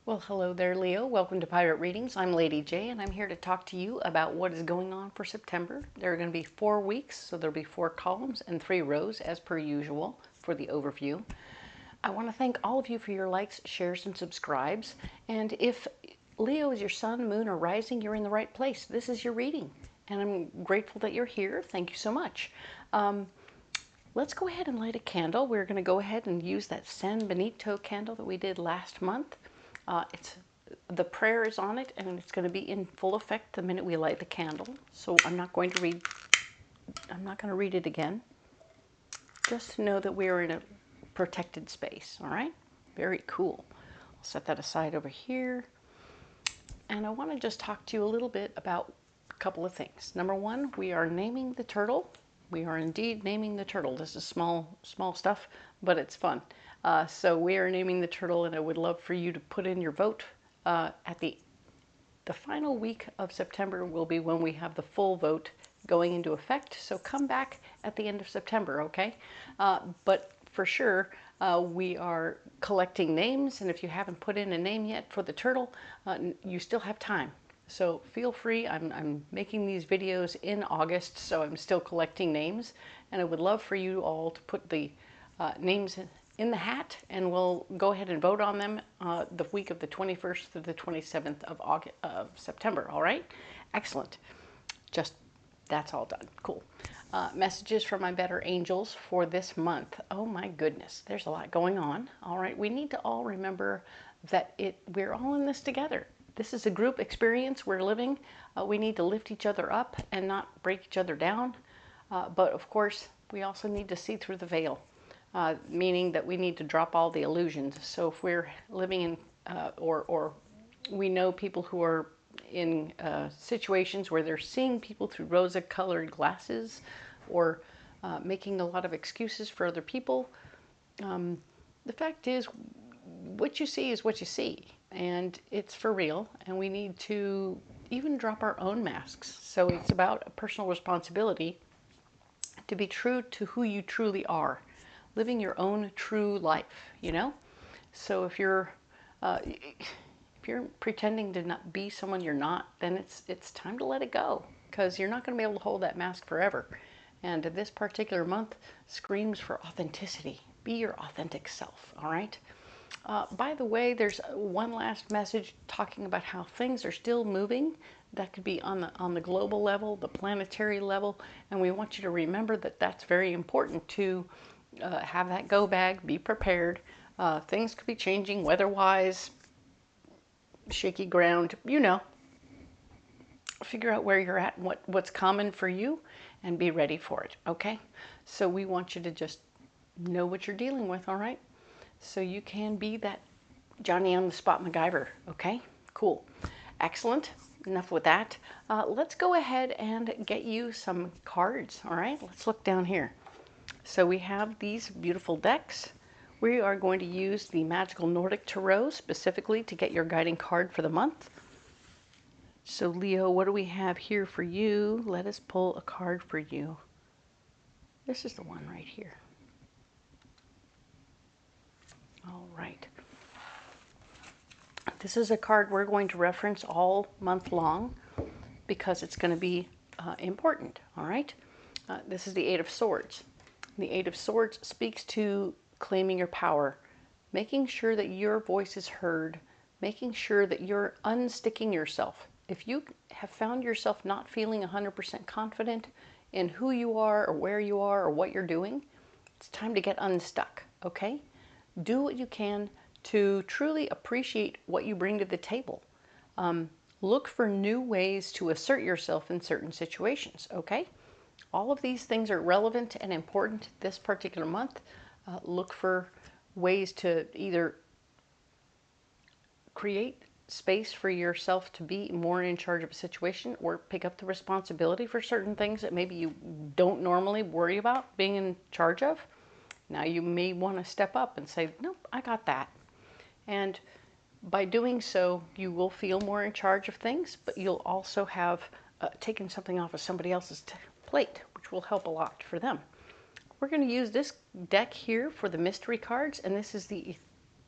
Well, hello there, Leo. Welcome to Pirate Readings. I'm Lady J, and I'm here to talk to you about what is going on for September. There are going to be 4 weeks, so there'll be 4 columns and 3 rows, as per usual, for the overview. I want to thank all of you for your likes, shares, and subscribes. And if Leo is your sun, moon, or rising, you're in the right place. This is your reading, and I'm grateful that you're here. Thank you so much. Let's go ahead and light a candle. We're going to go ahead and use that San Benito candle that we did last month. The prayer is on it, and it's going to be in full effect the minute we light the candle. So I'm not going to read it again. Just to know that we're in a protected space. All right, very cool. I'll set that aside over here, and I want to just talk to you a little bit about a couple of things. Number one, we are naming the turtle. We are indeed naming the turtle. This is small stuff, but it's fun. So we are naming the turtle, and I would love for you to put in your vote. At the final week of September will be when we have the full vote going into effect. So come back at the end of September, okay? But for sure, we are collecting names, and if you haven't put in a name yet for the turtle, you still have time. So feel free. I'm making these videos in August, so I'm still collecting names, and I would love for you all to put the names in the hat, and we'll go ahead and vote on them the week of the 21st through the 27th of September. All right? Excellent. Just that's all done. Cool. Messages from my better angels for this month. Oh my goodness, there's a lot going on. All right, we need to all remember that we're all in this together. This is a group experience we're living. We need to lift each other up and not break each other down. But of course, we also need to see through the veil, meaning that we need to drop all the illusions. So if we're living in, or we know people who are in situations where they're seeing people through rosa-colored glasses, or making a lot of excuses for other people, the fact is, what you see is what you see. And it's for real, and we need to even drop our own masks. So it's about a personal responsibility to be true to who you truly are, living your own true life, you know? So if you're pretending to not be someone you're not, then it's time to let it go, because you're not going to be able to hold that mask forever. And this particular month screams for authenticity. Be your authentic self, all right? By the way, there's one last message talking about how things are still moving. That could be on the global level, the planetary level, and we want you to remember that that's very important to have that go bag, be prepared. Things could be changing weather-wise, shaky ground, you know. Figure out where you're at and what's common for you, and be ready for it, okay? So we want you to just know what you're dealing with, all right? So you can be that Johnny on the spot MacGyver, okay? Cool. Excellent. Enough with that. Let's go ahead and get you some cards, all right? Let's look down here. So we have these beautiful decks. We are going to use the Magical Nordic Tarot specifically to get your guiding card for the month. So Leo, what do we have here for you? Let us pull a card for you. This is the one right here. All right. This is a card we're going to reference all month long because it's going to be important, all right? This is the Eight of Swords. The Eight of Swords speaks to claiming your power, making sure that your voice is heard, making sure that you're unsticking yourself. If you have found yourself not feeling 100% confident in who you are or where you are or what you're doing, it's time to get unstuck, okay? Do what you can to truly appreciate what you bring to the table. Look for new ways to assert yourself in certain situations, okay? All of these things are relevant and important this particular month. Look for ways to either create space for yourself to be more in charge of a situation, or pick up the responsibility for certain things that maybe you don't normally worry about being in charge of. Now you may want to step up and say, nope, I got that. And by doing so, you will feel more in charge of things, but you'll also have taken something off of somebody else's plate, which will help a lot for them. We're going to use this deck here for the mystery cards, and this is the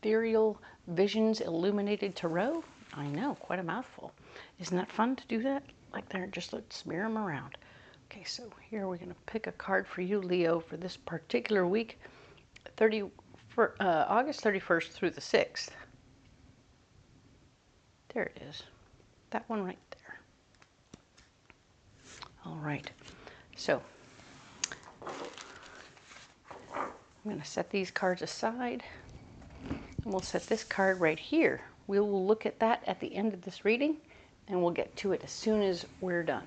Ethereal Visions Illuminated Tarot. I know, quite a mouthful. Isn't that fun to do that? Like there, just let's smear them around. Okay, so here we're going to pick a card for you, Leo, for this particular week, August 31st through the 6th. There it is. That one right there. All right. So I'm going to set these cards aside. And we'll set this card right here. We will look at that at the end of this reading, and we'll get to it as soon as we're done.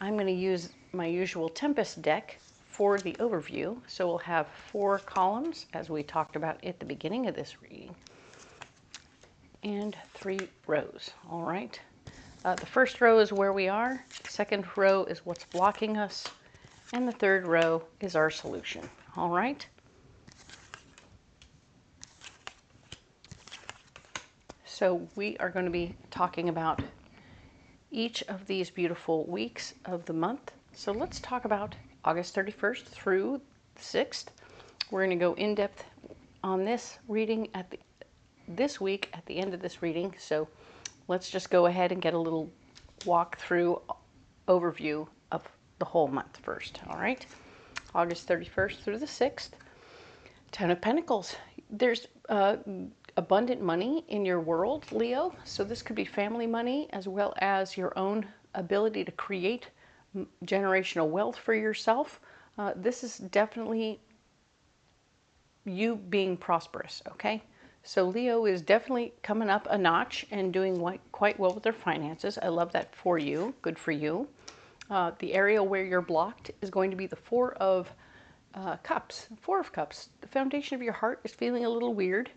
I'm going to use my usual Tempest deck for the overview. So we'll have 4 columns, as we talked about at the beginning of this reading, and 3 rows. All right. The first row is where we are. The second row is what's blocking us. And the third row is our solution. All right. So we are going to be talking about each of these beautiful weeks of the month. So let's talk about August 31st through the 6th. We're going to go in depth on this reading this week at the end of this reading. So let's just go ahead and get a little walk through overview of the whole month first. All right. August 31st through the 6th. 10 of Pentacles. There's abundant money in your world, Leo. So this could be family money as well as your own ability to create generational wealth for yourself. This is definitely you being prosperous, okay? So Leo is definitely coming up a notch and doing quite well with their finances. I love that for you. Good for you. The area where you're blocked is going to be the 4 of Cups. 4 of Cups. The foundation of your heart is feeling a little weird.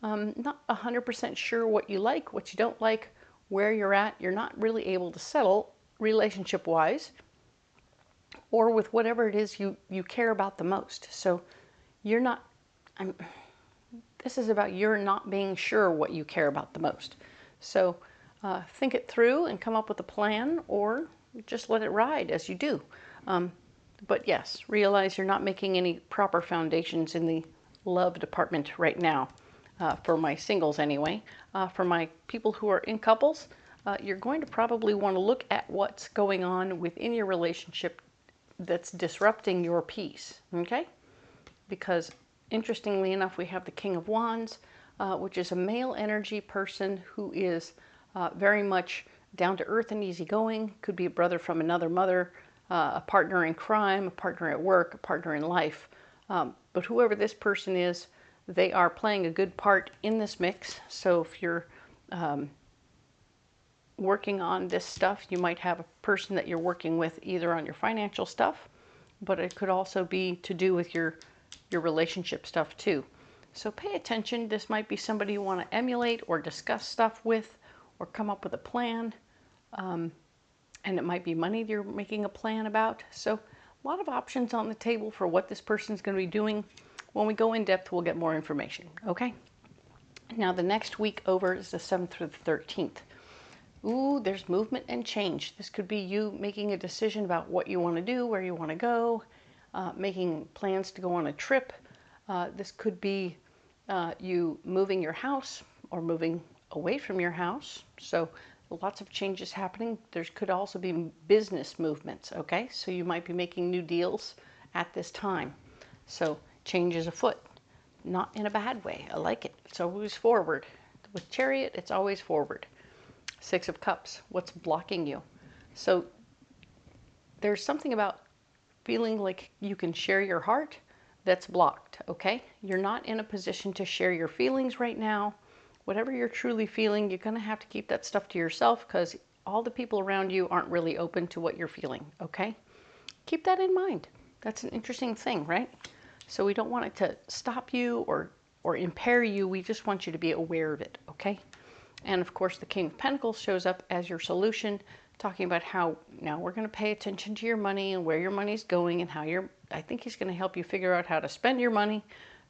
Not 100% sure what you like, what you don't like, where you're at. You're not really able to settle relationship-wise or with whatever it is you care about the most. So you're not, this is about you're not being sure what you care about the most. So think it through and come up with a plan, or just let it ride as you do. But yes, realize you're not making any proper foundations in the love department right now. For my singles anyway. For my people who are in couples, you're going to probably want to look at what's going on within your relationship that's disrupting your peace, okay? Because interestingly enough, we have the King of Wands, which is a male energy person who is very much down to earth and easygoing. Could be a brother from another mother, a partner in crime, a partner at work, a partner in life. But whoever this person is, they are playing a good part in this mix. So if you're working on this stuff, you might have a person that you're working with either on your financial stuff, but it could also be to do with your relationship stuff too. So pay attention. This might be somebody you want to emulate or discuss stuff with or come up with a plan. And it might be money you're making a plan about. So a lot of options on the table for what this person's going to be doing. When we go in depth, we'll get more information, okay? Now, the next week over is the 7th through the 13th. Ooh, there's movement and change. This could be you making a decision about what you want to do, where you want to go, making plans to go on a trip. This could be you moving your house or moving away from your house. So lots of changes happening. There could also be business movements, okay? So you might be making new deals at this time. So change is afoot, not in a bad way. I like it. It's always forward. With Chariot, it's always forward. 6 of Cups, what's blocking you? So there's something about feeling like you can share your heart that's blocked, okay? You're not in a position to share your feelings right now. Whatever you're truly feeling, you're going to have to keep that stuff to yourself because all the people around you aren't really open to what you're feeling, okay? Keep that in mind. That's an interesting thing, right? So we don't want it to stop you or impair you. We just want you to be aware of it, okay? And of course, the King of Pentacles shows up as your solution, talking about how now we're going to pay attention to your money and where your money's going and how I think he's going to help you figure out how to spend your money.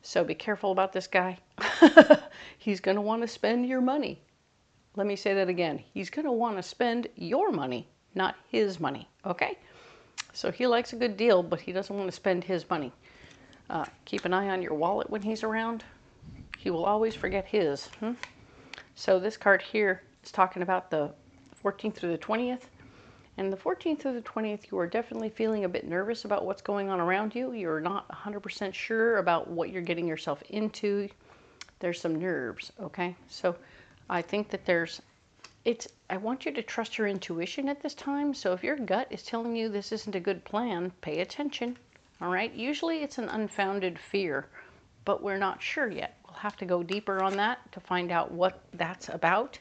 So be careful about this guy. He's going to want to spend your money. Let me say that again. He's going to want to spend your money, not his money, okay? So he likes a good deal, but he doesn't want to spend his money. Keep an eye on your wallet when he's around. He will always forget his. So this card here is talking about the 14th through the 20th. And the 14th through the 20th, you are definitely feeling a bit nervous about what's going on around you. You're not 100% sure about what you're getting yourself into. There's some nerves, okay? So I think that I want you to trust your intuition at this time. So if your gut is telling you this isn't a good plan, pay attention, all right? Usually it's an unfounded fear, but we're not sure yet. We'll have to go deeper on that to find out what that's about.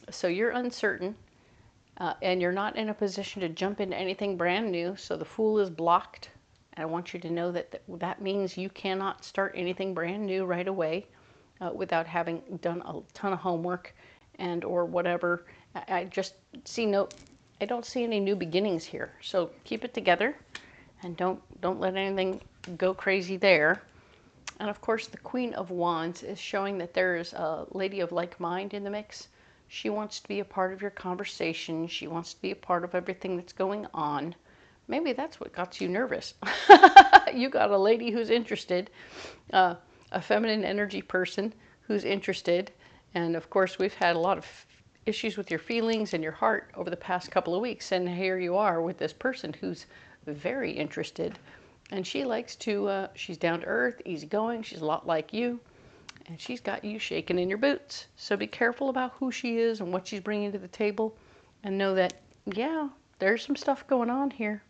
So you're uncertain. And you're not in a position to jump into anything brand new, so the Fool is blocked. And I want you to know that that means you cannot start anything brand new right away without having done a ton of homework and or whatever. I don't see any new beginnings here. So keep it together and don't let anything go crazy there. And of course, the Queen of Wands is showing that there is a lady of like mind in the mix. She wants to be a part of your conversation. She wants to be a part of everything that's going on. Maybe that's what got you nervous. You got a lady who's interested, a feminine energy person who's interested. And of course, we've had a lot of issues with your feelings and your heart over the past couple of weeks. And here you are with this person who's very interested. And she likes to, she's down to earth, easygoing. She's a lot like you. And she's got you shaking in your boots. So be careful about who she is and what she's bringing to the table. And know that, yeah, there's some stuff going on here.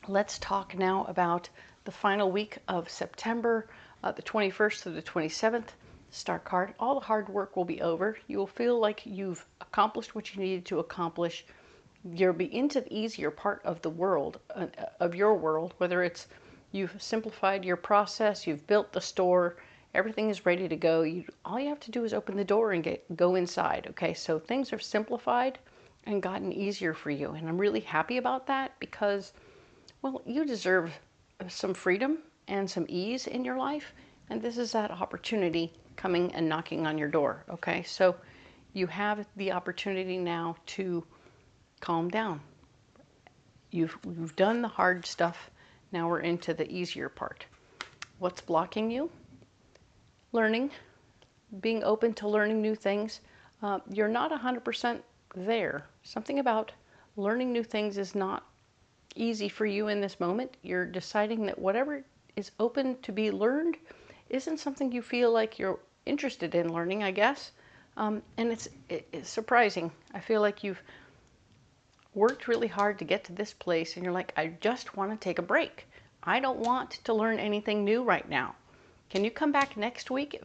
Let's talk now about the final week of September, the 21st through the 27th. Star card. All the hard work will be over. You will feel like you've accomplished what you needed to accomplish. You'll be into the easier part of the world, of your world, whether it's you've simplified your process, you've built the store, everything is ready to go. All you have to do is open the door and go inside, okay? So things are simplified and gotten easier for you. And I'm really happy about that because, well, you deserve some freedom and some ease in your life. And this is that opportunity coming and knocking on your door, okay? So you have the opportunity now to calm down. You've done the hard stuff. Now we're into the easier part. What's blocking you? Learning, being open to learning new things. You're not 100% there. Something about learning new things is not easy for you in this moment. You're deciding that whatever is open to be learned isn't something you feel like you're interested in learning, I guess. And it's surprising. I feel like you've worked really hard to get to this place and you're like, I just want to take a break. I don't want to learn anything new right now. Can you come back next week?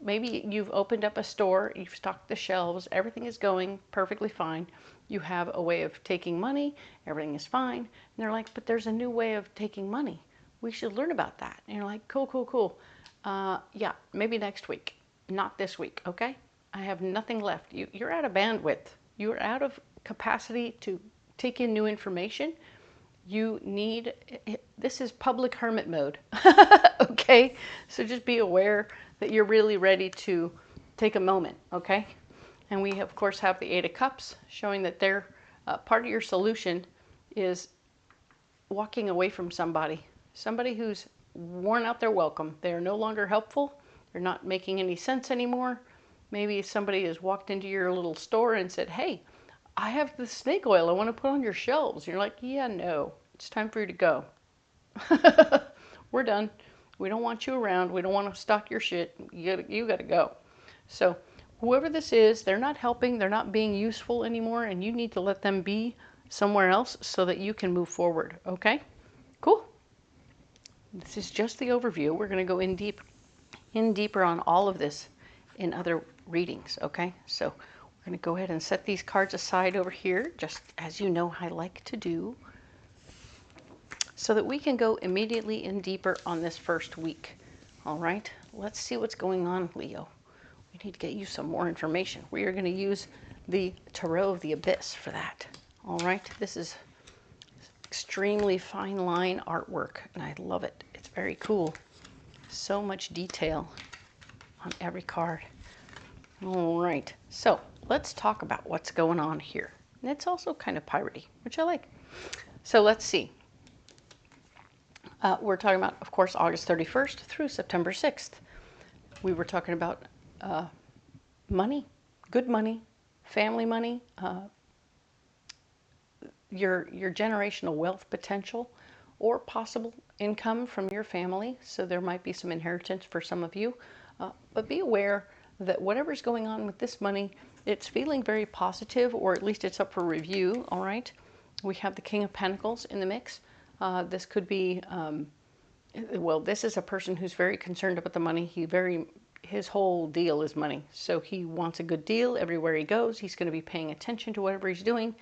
Maybe you've opened up a store, you've stocked the shelves, everything is going perfectly fine. You have a way of taking money, everything is fine. And they're like, but there's a new way of taking money. We should learn about that. And you're like, cool, cool, cool. Yeah, maybe next week, not this week, okay? I have nothing left. You're out of bandwidth. You're out of capacity to take in new information. You need, this is public hermit mode, okay? So just be aware that you're really ready to take a moment, okay? And we, of course, have the Eight of Cups showing that they're part of your solution is walking away from somebody who's worn out their welcome. They are no longer helpful. They're not making any sense anymore. Maybe somebody has walked into your little store and said, hey, I have the snake oil I want to put on your shelves. And you're like, yeah, no, it's time for you to go. We're done. We don't want you around. We don't want to stock your shit. You got to go. So whoever this is, they're not helping. They're not being useful anymore. And you need to let them be somewhere else so that you can move forward. Okay? Cool. This is just the overview. We're going to go in deeper on all of this in other readings. Okay? So we're going to go ahead and set these cards aside over here, just as you know I like to do, so that we can go immediately in deeper on this first week. All right, let's see what's going on, Leo. We need to get you some more information. We are going to use the Tarot of the Abyss for that. All right, this is extremely fine line artwork, and I love it. It's very cool. So much detail on every card. All right, so let's talk about what's going on here. And it's also kind of piratey, which I like. So let's see. We're talking about, of course, August 31st through September 6th. We were talking about money, good money, family money, your generational wealth potential, or possible income from your family. So there might be some inheritance for some of you. But be aware that whatever's going on with this money, it's feeling very positive, or at least it's up for review, all right? We have the King of Pentacles in the mix. This could be, well, this is a person who's very concerned about the money. His whole deal is money. So he wants a good deal everywhere he goes. He's going to be paying attention to whatever he's doing.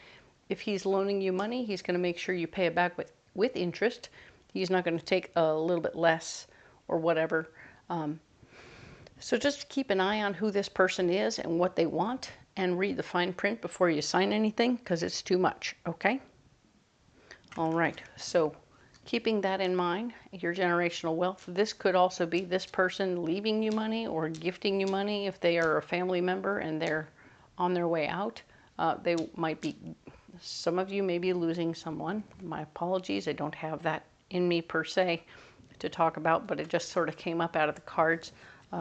If he's loaning you money, he's going to make sure you pay it back with interest. He's not going to take a little bit less or whatever. So just keep an eye on who this person is and what they want, and read the fine print before you sign anything, because it's too much, okay? All right, so keeping that in mind, your generational wealth, this could also be this person leaving you money or gifting you money if they are a family member and they're on their way out. They might be, some of you may be losing someone. My apologies, I don't have that in me per se to talk about, but it just sort of came up out of the cards.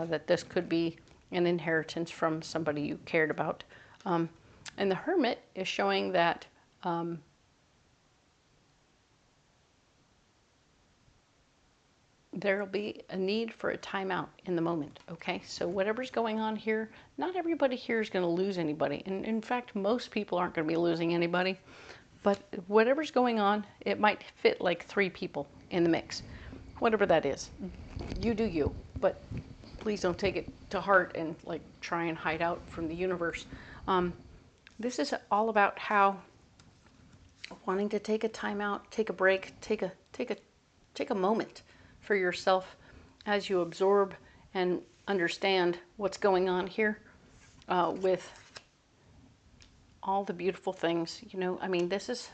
That this could be an inheritance from somebody you cared about. And the Hermit is showing that there will be a need for a timeout in the moment, okay? So whatever's going on here, not everybody here is going to lose anybody. And in fact, most people aren't going to be losing anybody. But whatever's going on, it might fit like 3 people in the mix. Whatever that is. You do you. But please don't take it to heart and like try and hide out from the universe. This is all about how wanting to take a time out, take a break, take a moment for yourself as you absorb and understand what's going on here with all the beautiful things. You know, I mean, this is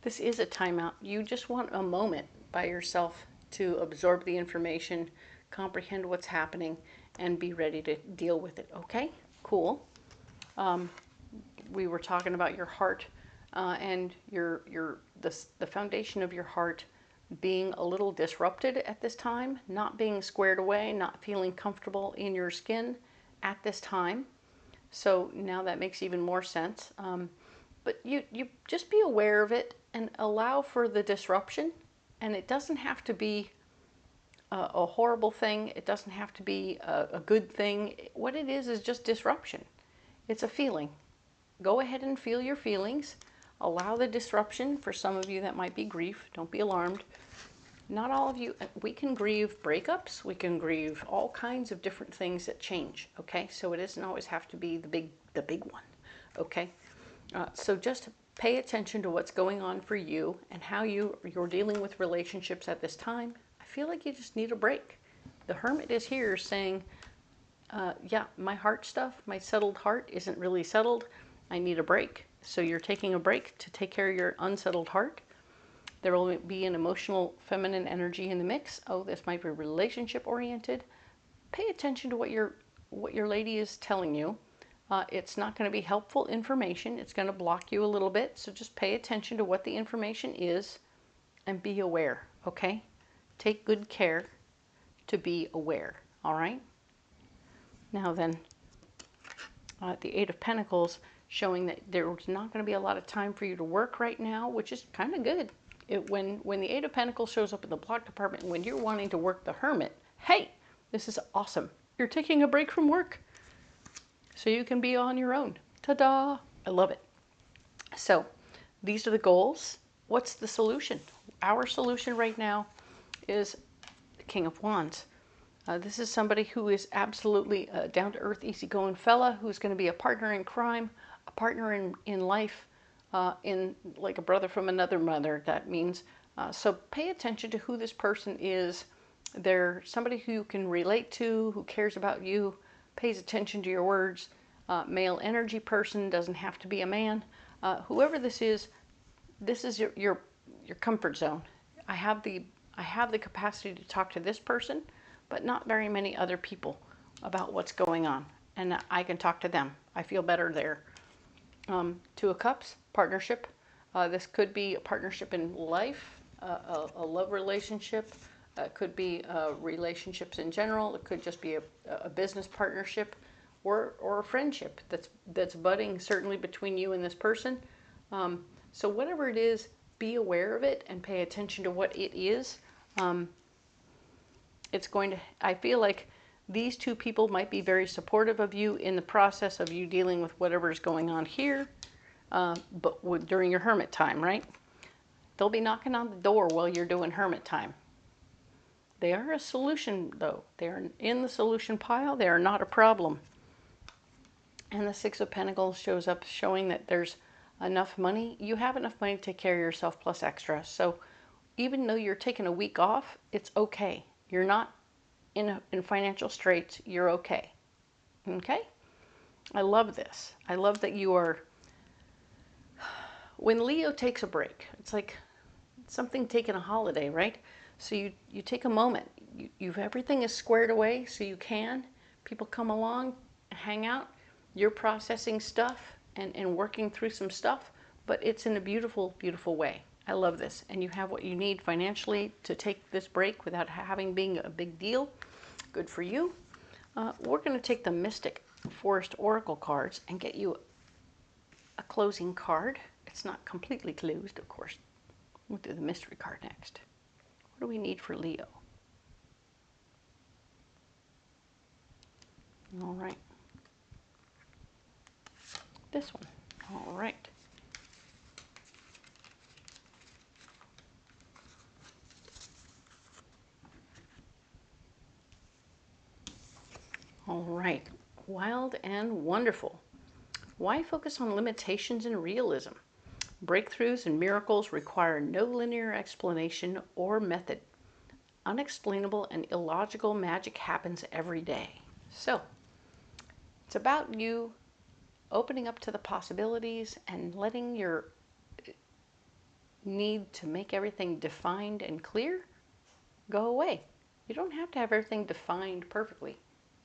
a timeout. You just want a moment by yourself to absorb the information, comprehend what's happening, and be ready to deal with it. Okay, cool. We were talking about your heart and the foundation of your heart being a little disrupted at this time, not being squared away, not feeling comfortable in your skin at this time. So now that makes even more sense. But you just be aware of it and allow for the disruption. And it doesn't have to be a horrible thing. It doesn't have to be a good thing. What it is just disruption. It's a feeling. Go ahead and feel your feelings. Allow the disruption. For some of you that might be grief. Don't be alarmed. Not all of you. We can grieve breakups. We can grieve all kinds of different things that change. Okay, so it doesn't always have to be the big one. Okay, so just pay attention to what's going on for you and how you're dealing with relationships at this time. I feel like you just need a break. The Hermit is here saying, yeah, my heart stuff, my settled heart isn't really settled. I need a break. So you're taking a break to take care of your unsettled heart. There will be an emotional feminine energy in the mix. Oh, this might be relationship oriented. Pay attention to what your lady is telling you. It's not going to be helpful information. It's going to block you a little bit. So just pay attention to what the information is and be aware, okay? Take good care to be aware, all right? Now then, the Eight of Pentacles showing that there's not going to be a lot of time for you to work right now, which is kind of good. When the Eight of Pentacles shows up in the block department, when you're wanting to work the Hermit, hey, this is awesome. You're taking a break from work so you can be on your own. Ta-da! I love it. So these are the goals. What's the solution? Our solution right now is the King of Wands. This is somebody who is absolutely a down-to-earth, easygoing fella who's going to be a partner in crime, a partner in life, in like a brother from another mother. That means, so pay attention to who this person is. They're somebody who you can relate to, who cares about you, pays attention to your words. Male energy person, doesn't have to be a man. Whoever this is your comfort zone. I have the capacity to talk to this person, but not very many other people about what's going on. And I can talk to them. I feel better there. Two of Cups, partnership. This could be a partnership in life, a love relationship. It could be relationships in general. It could just be a business partnership or a friendship that's budding, certainly between you and this person. So whatever it is, be aware of it and pay attention to what it is. It's going to, I feel like these two people might be very supportive of you in the process of you dealing with whatever's going on here, but during your hermit time, right? They'll be knocking on the door while you're doing hermit time. They are a solution, though. They are in the solution pile. They are not a problem. And the Six of Pentacles shows up showing that there's enough money. You have enough money to take care of yourself plus extra. So even though you're taking a week off, it's okay. You're not in financial straits. You're okay. Okay? I love this. I love that you are... When Leo takes a break, it's like something taking a holiday, right? So you take a moment. Everything is squared away so you can. People come along, hang out. You're processing stuff and working through some stuff, but it's in a beautiful, beautiful way. I love this. And you have what you need financially to take this break without having being a big deal. Good for you. We're going to take the Mystic Forest Oracle cards and get you a closing card. It's not completely closed, of course. We'll do the mystery card next. What do we need for Leo? All right. This one. All right. All right. Wild and wonderful. Why focus on limitations and realism? Breakthroughs and miracles require no linear explanation or method. Unexplainable and illogical magic happens every day. So, it's about you opening up to the possibilities and letting your need to make everything defined and clear go away. You don't have to have everything defined perfectly.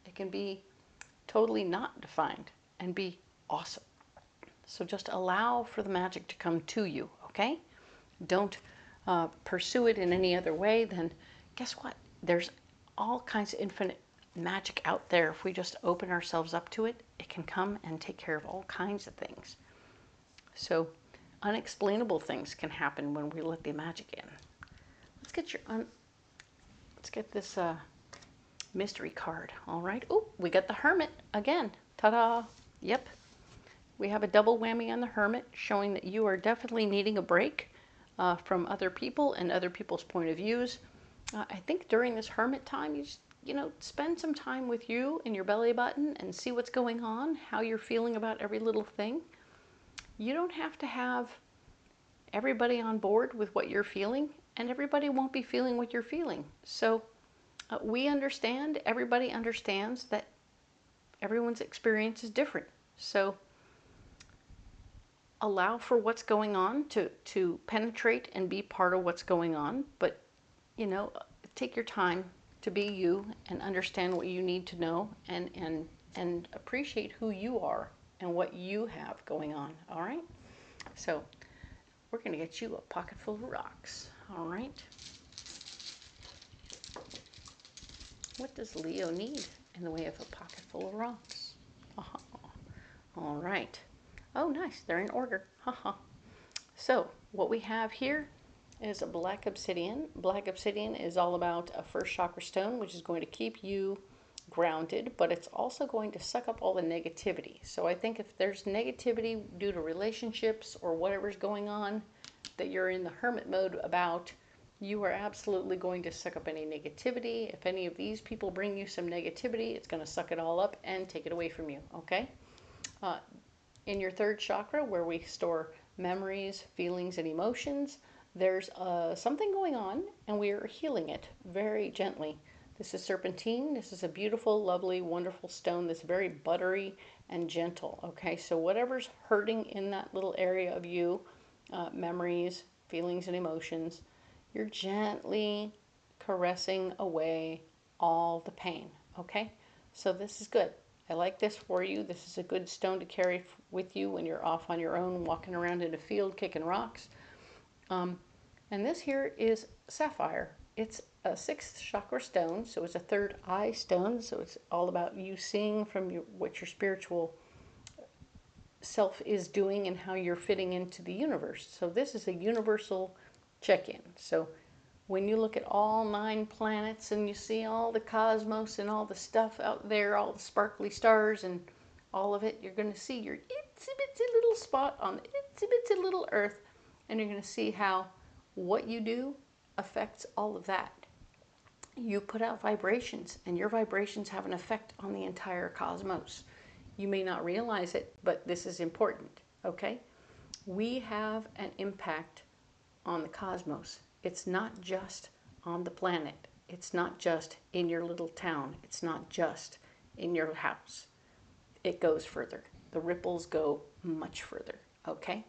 It can be totally not defined and be awesome. So just allow for the magic to come to you, okay? Don't pursue it in any other way. Then guess what? There's all kinds of infinite magic out there. If we just open ourselves up to it, it can come and take care of all kinds of things. So unexplainable things can happen when we let the magic in. Let's get this mystery card. All right. Oh, we got the Hermit again. Ta-da. Yep. We have a double whammy on the Hermit, showing that you are definitely needing a break from other people and other people's point of views. I think during this Hermit time, you just, spend some time with you and your belly button and see what's going on, how you're feeling about every little thing. You don't have to have everybody on board with what you're feeling, and everybody won't be feeling what you're feeling. So we understand, everybody understands that everyone's experience is different. So allow for what's going on to penetrate and be part of what's going on, but take your time to be you and understand what you need to know and appreciate who you are and what you have going on. All right, so we're going to get you a pocket full of rocks. All right, what does Leo need in the way of a pocket full of rocks? All right. Oh, nice. They're in order. So what we have here is a black obsidian. Black obsidian is all about a first chakra stone, which is going to keep you grounded, but it's also going to suck up all the negativity. So I think if there's negativity due to relationships or whatever's going on that you're in the hermit mode about, you are absolutely going to suck up any negativity. If any of these people bring you some negativity, it's going to suck it all up and take it away from you, okay? In your third chakra, where we store memories, feelings, and emotions, there's something going on, and we are healing it very gently. This is serpentine. This is a beautiful, lovely, wonderful stone that's very buttery and gentle, okay? So whatever's hurting in that little area of you, memories, feelings, and emotions, you're gently caressing away all the pain, okay? So this is good. I like this for you. This is a good stone to carry with you when you're off on your own, walking around in a field, kicking rocks. And this here is sapphire. It's a sixth chakra stone, so it's a third eye stone, so it's all about you seeing from what your spiritual self is doing and how you're fitting into the universe. So this is a universal check-in. So when you look at all 9 planets and you see all the cosmos and all the stuff out there, all the sparkly stars and all of it, you're going to see your itsy bitsy little spot on the itsy bitsy little earth, and you're going to see how what you do affects all of that. You put out vibrations, and your vibrations have an effect on the entire cosmos. You may not realize it, but this is important, okay? We have an impact on the cosmos. It's not just on the planet. It's not just in your little town. It's not just in your house. It goes further. The ripples go much further, okay?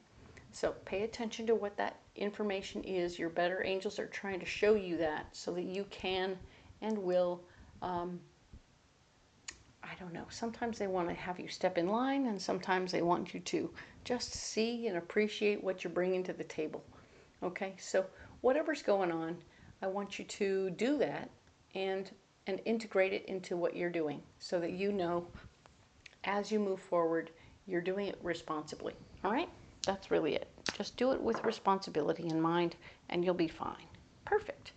So pay attention to what that information is. Your better angels are trying to show you that so that you can and will, I don't know, sometimes they want to have you step in line, and sometimes they want you to just see and appreciate what you're bringing to the table. Okay, so whatever's going on, I want you to do that and integrate it into what you're doing so that you know as you move forward, you're doing it responsibly. All right, that's really it. Just do it with responsibility in mind and you'll be fine. Perfect.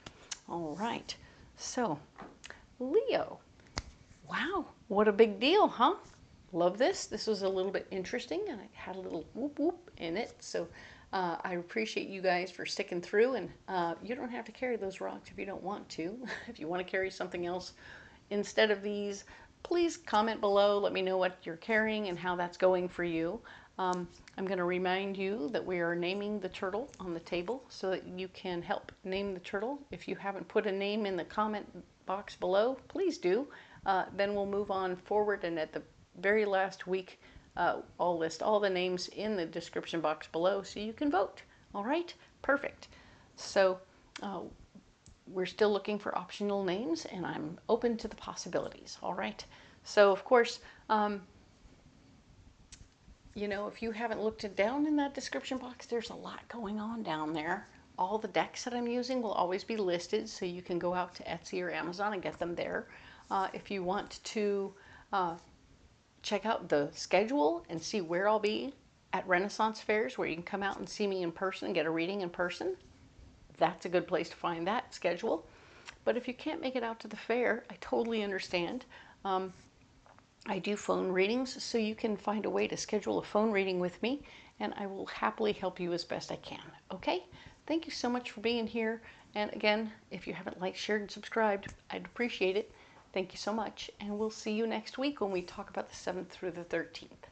All right, so Leo. Wow, what a big deal, huh? Love this. This was a little bit interesting, and it had a little whoop whoop in it. So I appreciate you guys for sticking through, and you don't have to carry those rocks if you don't want to. If you want to carry something else instead of these, please comment below. Let me know what you're carrying and how that's going for you. I'm going to remind you that we are naming the turtle on the table so that you can help name the turtle. If you haven't put a name in the comment box below, please do. Then we'll move on forward, and at the very last week, I'll list all the names in the description box below so you can vote. All right, perfect. So we're still looking for optional names, and I'm open to the possibilities. All right. So of course, you know, if you haven't looked it down in that description box, there's a lot going on down there. All the decks that I'm using will always be listed, so you can go out to Etsy or Amazon and get them there. If you want to check out the schedule and see where I'll be at Renaissance fairs, where you can come out and see me in person and get a reading in person, that's a good place to find that schedule. But if you can't make it out to the fair, I totally understand. I do phone readings, so you can find a way to schedule a phone reading with me, and I will happily help you as best I can. Okay? Thank you so much for being here. And again, if you haven't liked, shared, and subscribed, I'd appreciate it. Thank you so much, and we'll see you next week when we talk about the 7th through the 13th.